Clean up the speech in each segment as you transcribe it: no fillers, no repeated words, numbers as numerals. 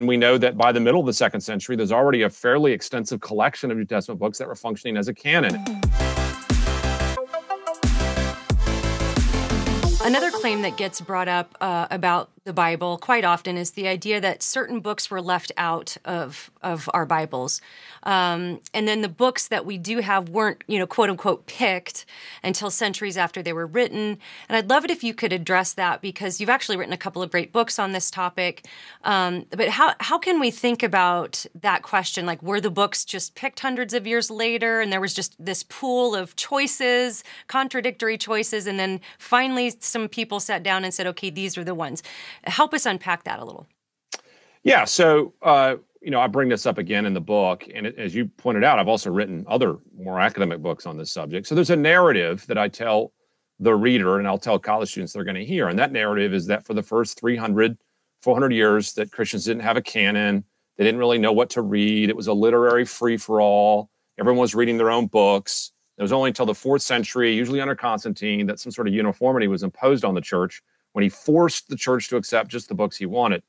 we know that by the middle of the second century, there's already a fairly extensive collection of New Testament books that were functioning as a canon. Another claim that gets brought up about the Bible quite often is the idea that certain books were left out of our Bibles. And then the books that we do have weren't, quote unquote, picked until centuries after they were written. And I'd love it if you could address that, because you've actually written a couple of great books on this topic. But how can we think about that question? Like, were the books just picked hundreds of years later and there was just this pool of choices, contradictory choices, and then finally some people sat down and said, okay, these are the ones. Help us unpack that a little. Yeah, so, I bring this up again in the book, and as you pointed out, I've also written other more academic books on this subject. So there's a narrative that I tell the reader, and I'll tell college students they're going to hear, and that narrative is that for the first 300, 400 years that Christians didn't have a canon, they didn't really know what to read. It was a literary free-for-all. Everyone was reading their own books. It was only until the 4th century, usually under Constantine, that some sort of uniformity was imposed on the church when he forced the church to accept just the books he wanted.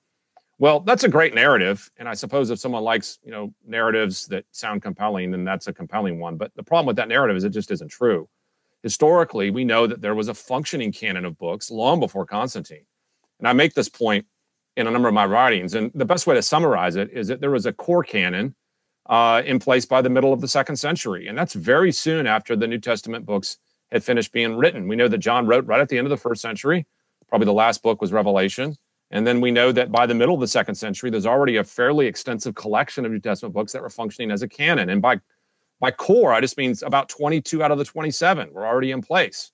Well, that's a great narrative. And I suppose if someone likes, narratives that sound compelling, then that's a compelling one. But the problem with that narrative is it just isn't true. Historically, we know that there was a functioning canon of books long before Constantine. And I make this point in a number of my writings. And the best way to summarize it is that there was a core canon in place by the middle of the 2nd century. And that's very soon after the New Testament books had finished being written. We know that John wrote right at the end of the 1st century. Probably the last book was Revelation. And then we know that by the middle of the 2nd century, there's already a fairly extensive collection of New Testament books that were functioning as a canon. And by core, I just means about 22 out of the 27 were already in place.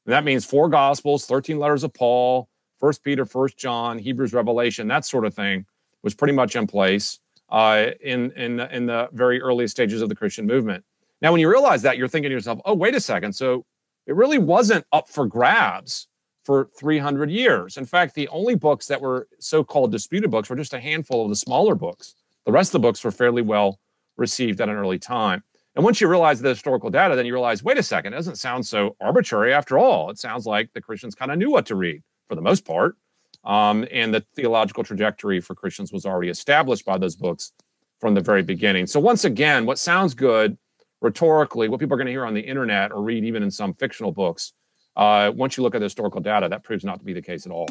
And that means 4 Gospels, 13 letters of Paul, 1 Peter, 1 John, Hebrews, Revelation, that sort of thing was pretty much in place in the very earliest stages of the Christian movement. Now, when you realize that, you're thinking to yourself, oh, wait a second. So it really wasn't up for grabs for 300 years. In fact, the only books that were so-called disputed books were just a handful of the smaller books. The rest of the books were fairly well received at an early time. And once you realize the historical data, then you realize, wait a second, it doesn't sound so arbitrary after all. It sounds like the Christians kind of knew what to read for the most part. And the theological trajectory for Christians was already established by those books from the very beginning. So once again, what sounds good rhetorically, what people are going to hear on the internet or read even in some fictional books, once you look at the historical data, that proves not to be the case at all.